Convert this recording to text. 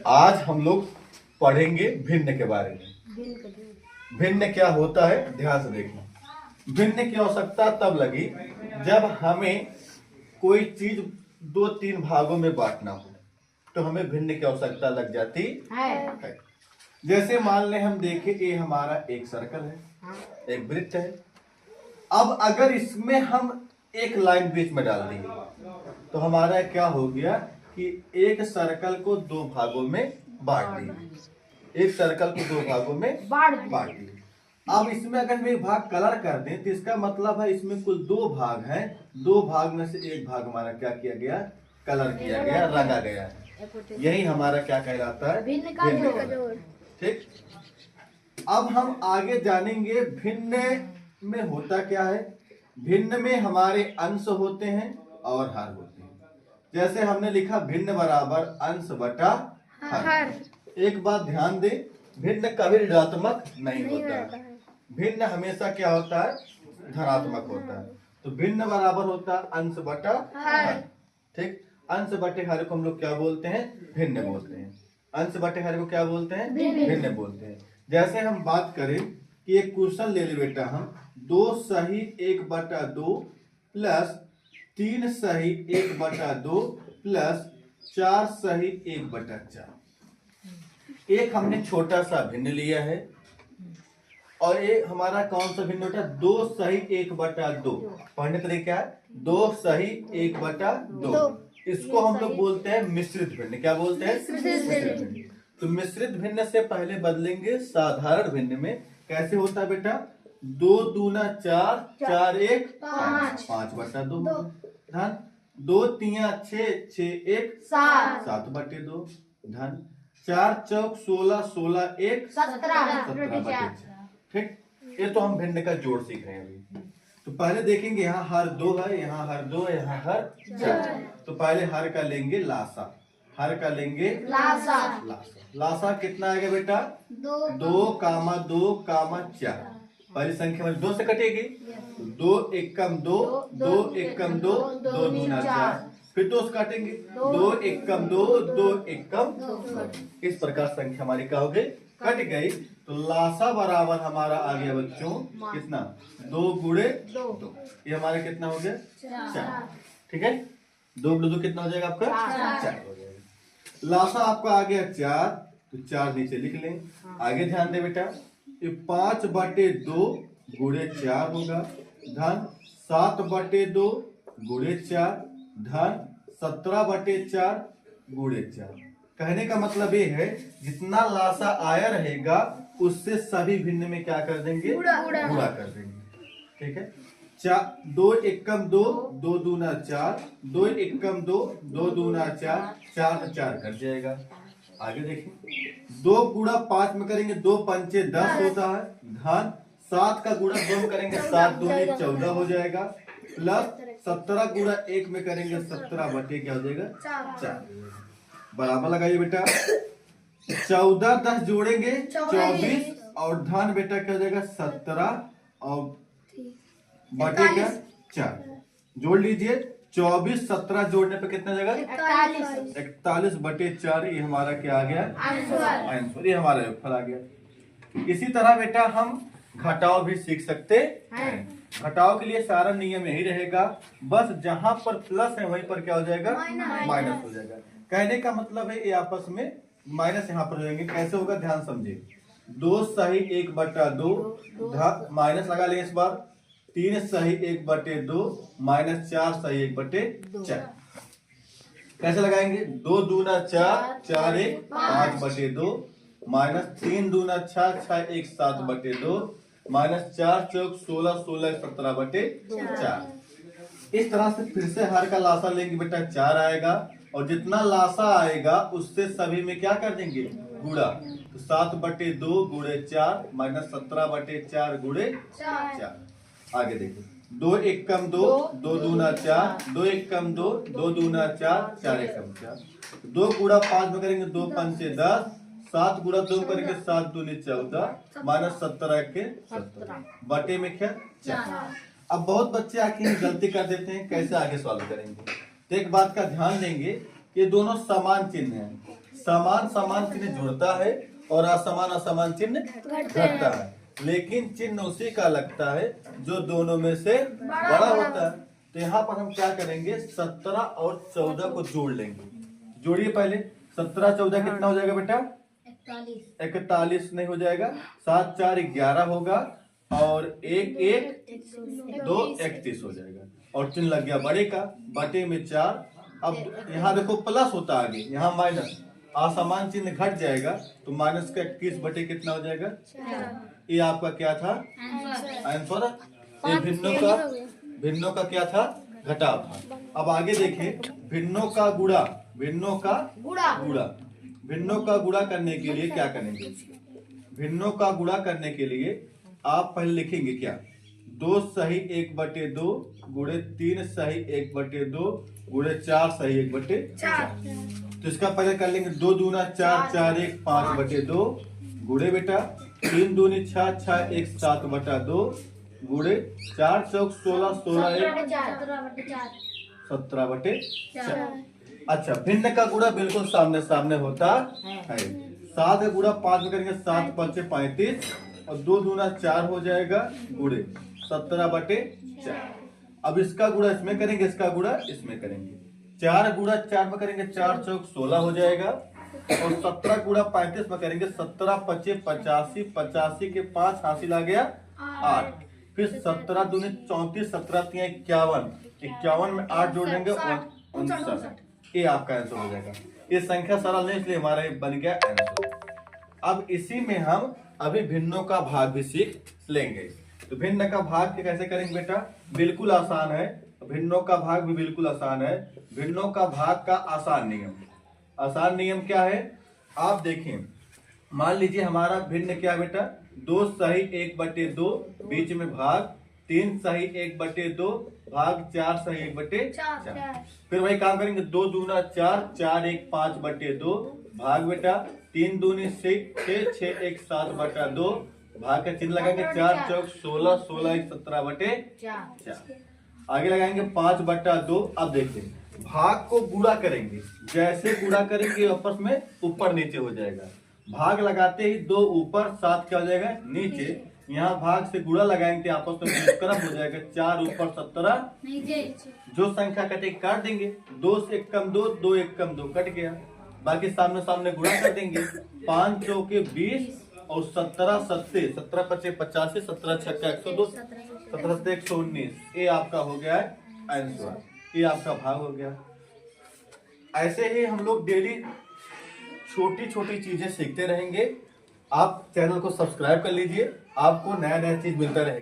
आज हम लोग पढ़ेंगे भिन्न के बारे में। भिन्न क्या होता है ध्यान से देखना। भिन्न की आवश्यकता तब लगी जब हमें कोई चीज दो तीन भागों में बांटना हो, तो हमें भिन्न की आवश्यकता लग जाती है। जैसे मान ले हम देखें ये हमारा एक सर्कल है, एक वृत्त है। अब अगर इसमें हम एक लाइन बीच में डाल दिए तो हमारा क्या हो गया कि एक सर्कल को दो भागों में बांट दिए। एक सर्कल को दो भागों में बांट दिए। अब इसमें अगर हम एक भाग कलर कर दें तो इसका मतलब है इसमें कुल दो भाग हैं। दो भाग में से एक भाग हमारा क्या किया गया, कलर किया गया, रंगा गया है। यही हमारा क्या कहलाता है, भिन्न का जोड़। ठीक, अब हम आगे जानेंगे भिन्न में होता क्या है। भिन्न में हमारे अंश होते हैं और हर होते हैं। जैसे हमने लिखा भिन्न बराबर अंश बटा हर। एक बात ध्यान दे, भिन्न कभी ऋणात्मक नहीं होता है। भिन्न हमेशा क्या होता है, धनात्मक होता है। तो भिन्न बराबर होता है अंश बटा हर। ठीक, अंश बटे हर को हम लोग क्या बोलते हैं, भिन्न बोलते हैं। अंश बटे हर को क्या बोलते हैं, भिन्न बोलते हैं। जैसे हम बात करें कि एक क्वेश्चन ले ले बेटा, हम 2 सही 1/2 प्लस 3 सही 1/2 प्लस 4 सही 1/4। एक हमने छोटा सा भिन्न लिया है और एक हमारा कौन सा भिन्न होता है, 2 सही 1/2। पढ़ने का तरीका है 2 सही 1/2। इसको हम लोग बोलते हैं मिश्रित भिन्न। क्या बोलते हैं, मिश्रित भिन्न। तो मिश्रित भिन्न से पहले बदलेंगे साधारण भिन्न में। कैसे होता है बेटा, 2 दूना 4, 4 1 5, 5/2 धन 2 3 6, 6 1 7, 7/2 धन 4 चौक 16, 16 1 17, 17/4। ठीक, ये तो हम भिन्न का जोड़ सीख रहे हैं अभी। तो पहले देखेंगे यहाँ हर 2 है, यहाँ हर 2 है, यहाँ हर 4। तो पहले हर का लेंगे लासा, हर का लेंगे लासा। लासा कितना आएगा बेटा, 2 कामा 2 कामा 4। पहली संख्या में 2 से कटेगी, 2 एकम 2, 2 एकम 2, 2 दूना 4। फिर 2 से काटेंगे, 2 एकम 2, 2 एकम 2। इस प्रकार संख्या हमारी क्या हो गई, कट गई। तो लासा बराबर हमारा आ गया बच्चों कितना, 2 गुणे 2। ये हमारा कितना हो गया, 4। ठीक है, 2 गुणे 2 कितना हो जाएगा आपका, 4 हो जाएगा। लासा आपका आ गया 4, तो 4 नीचे लिख लें। आगे ध्यान दे बेटा, ये 5/2 गुणे 4 होगा धन 7/2 गुणे 4 धन 17/4 गुणे 4। कहने का मतलब ये है जितना लासा आया रहेगा उससे सभी भिन्न में क्या कर देंगे, गुणा कर देंगे। ठीक है, 2 एकम 2, 2 दूना 4, 2 एकम 2, 2 दूना 4, 4 4 कट जाएगा। आगे देखें, 2 गुणा 5 में करेंगे 2 पंचे 10 होता है धन 7 का गुणा 2 में करेंगे 7 दूनी 14 हो जाएगा प्लस 17 गुणा 1 में करेंगे 17 बटे क्या हो जाएगा, 4। बराबर लगाइए बेटा, 14 10 जोड़ेंगे 24 और धन बेटा क्या हो जाएगा 17 और बटे क्या 4। जोड़ लीजिए, 24 17 जोड़ने पे कितना जाएगा, 41/4। ये हमारा क्या आ गया, आंसर। ये हमारा योगफल आ गया। इसी तरह बेटा हम घटाव भी सीख सकते हैं। घटाव के लिए सारा नियम यही रहेगा, बस जहां पर प्लस है वहीं पर क्या हो जाएगा, माइनस हो जाएगा। कहने का मतलब है ये आपस में माइनस यहाँ पर जाएंगे। कैसे होगा ध्यान समझे, 2 सही 1/2 माइनस लगा लें इस बार, 3 सही 1/2 माइनस 4 सही 1/4। कैसे लगाएंगे, 2 दूना 4, 4 1 5/2 माइनस 3 दूना 6, 6 1 7/2 माइनस 4 चौक 16, 16 17/4। इस तरह से फिर से हर का लासा लेंगे बेटा 4 आएगा और जितना लासा आएगा उससे सभी में क्या कर देंगे, गुणा। तो 7/2 गुणे 4 माइनस 17/4 गुणे 4। आगे देखिए, 2 एकम 2, 2 दूना 4, 2 एकम 2, 2 दूना 4, 4 एकम 4। 2 गुणा 5 में करेंगे 2 पंचे 10, 7 गुणा 2 करेंगे 7 दूनी 14 माइनस 17 के 17 बटे में क्या 4। अब बहुत बच्चे आके गलती कर देते हैं, कैसे आगे सॉल्व करेंगे। तो एक बात का ध्यान देंगे ये दोनों समान चिन्ह है। समान समान चिन्ह जुड़ता है और असमान असमान चिन्ह घटता है, लेकिन चिन्ह उसी का लगता है जो दोनों में से बड़ा होता है। तो यहाँ पर हम क्या करेंगे, 17 और 14 को जोड़ लेंगे। जोड़िए पहले, 17 14 कितना हो जाएगा बेटा? 41 नहीं हो जाएगा, 7 4 11 होगा और 1 1 2 31 हो जाएगा। और चिन्ह लग गया बड़े का, बटे में 4। अब यहाँ देखो प्लस होता आगे, यहाँ माइनस, असमान चिन्ह घट जाएगा तो माइनस का 21 बटे कितना हो जाएगा? ये आपका क्या था? आंसर। ये भिन्नों का क्या था? घटाव था। अब आगे देखिए, भिन्नों का गुणा, भिन्नों का गुणा करने के लिए क्या करेंगे? भिन्नों का गुणा करने के लिए आप पहले लिखेंगे क्या? 2 सही 1/2 गुणे 3 सही 1/2 गुणे 4 सही 1/4। तो इसका पहले कर लेंगे, 2 दूना 4 4 1 5/2 गुणे बेटा 3 दूनी 6 6 1 7/2 गुणे 4 चौक 16 16 1 17/4। अच्छा, भिन्न का गुणा बिल्कुल सामने सामने होता है। 7 का गुणा 5 में करेंगे, 7 5 35 और 2 दूना 4 हो जाएगा गुणे 17/4। अब इसका गुणा इसमें करेंगे, इसका गुणा इसमें करेंगे। 4 गुणा 4 में करेंगे, 4 चौक 16 हो जाएगा और 17 गुणा 35 में करेंगे, 17 25 85 85 के 5 हासिल आ गया 8। फिर 17 दूनी 34 17 3 51 51 में 8 जोड़ देंगे 59। ये आपका आंसर हो जाएगा। ये संख्या सरल नहीं, इसलिए हमारा बन गया आंसर। अब इसी में हम अभी भिन्नों का भाग भी सीख लेंगे। तो भिन्न का भाग कैसे करेंगे बेटा? बिल्कुल आसान है। भिन्नों का भाग भी बिल्कुल आसान है। भिन्नों का भाग का आसान नियम क्या है? आप देखें, मान लीजिए हमारा भिन्न क्या बेटा? 2 सही 1/2 बीच में भाग, 3 सही 1/2 भाग 4 सही 1/4। फिर वही काम करेंगे, 2 दूना 4 4 1 5/2 भाग बेटा 3 दूनी 6 6 1 7/2 भाग का चिन्ह लगाएंगे, 4 चौक 16 16 1 17/4। आगे लगाएंगे 5/2। अब देखिए, भाग को गुणा करेंगे, जैसे गुणा करेंगे आपस में ऊपर नीचे हो जाएगा। भाग लगाते ही 2 ऊपर 7 क्या हो जाएगा? नीचे। यहाँ भाग से गुणा लगाएंगे आपस में व्युत्क्रम हो जाएगा, 4 ऊपर 17 नीचे। जो संख्या कटे काट देंगे, 2 से 1 कम 2 2 1 कम 2 कट गया। बाकी सामने सामने गुणा कर देंगे, 5 चौके 20 और 17 सत्ते 17 पचे 85 17 छक्का 102 17 से 119। ये आपका हो गया है आंसर। ये आपका भाग हो गया। ऐसे ही हम लोग डेली छोटी छोटी चीजें सीखते रहेंगे। आप चैनल को सब्सक्राइब कर लीजिए, आपको नया नया चीज मिलता रहेगा।